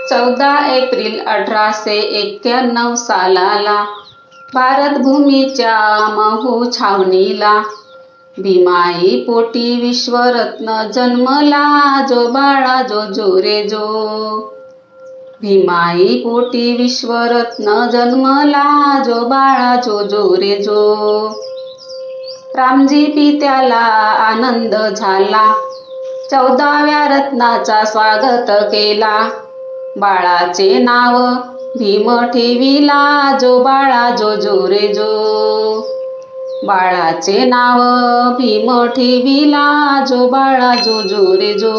14 April 1891 सालाला भारतभूमीच्या Mhow छावणीला भीमाई पोटी विश्वरत्न जन्मला, जो बाळा जो रे जो. भीमाई पोटी विश्वरत्न जन्मला, जो बाळा जो रे जो. रामजी पित्याला आनंद झाला, 14व्या रत्नाचा स्वागत केला. बाळाचे नाव भीम ठेविला, जो बाळा जो रे जो. बाळाचे नाव भीम ठेविला, जो बाळा जो रे जो.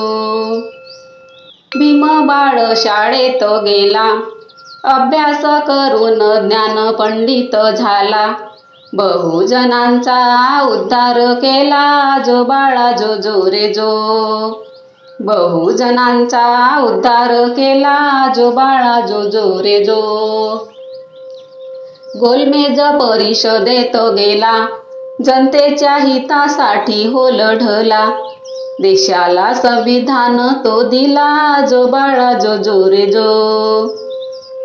भीम बाळ शाळेत गेला, अभ्यास करून ज्ञान पंडित झाला. बहुजनांचा उद्धार केला, जो बाळा जो रे जो. बहुजनांचा उद्धार केला, जो बाळा जो रे जो. गोलमेज परिषदेत गेला, जनतेच्या हितासाठी हो लढला. देशाला संविधान तो दिला, जो बाळा जो रे जो.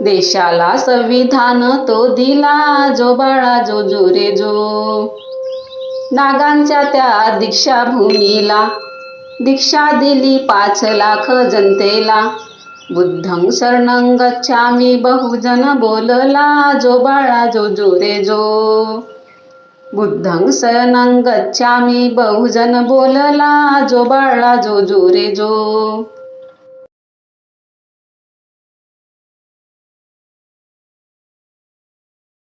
देशाला संविधान तो दिला, जो बाळा जो रे जो. नागांच्या त्या दीक्षाभूमीला दीक्षा दिली 5 लाख जनतेला. बुद्धं शरणं गच्छामि बहुजन बोलला, जो बाळा जो रे जो. बुद्धं शरणं गच्छामि बहुजन बोलला, जो बाळा जो रे जो.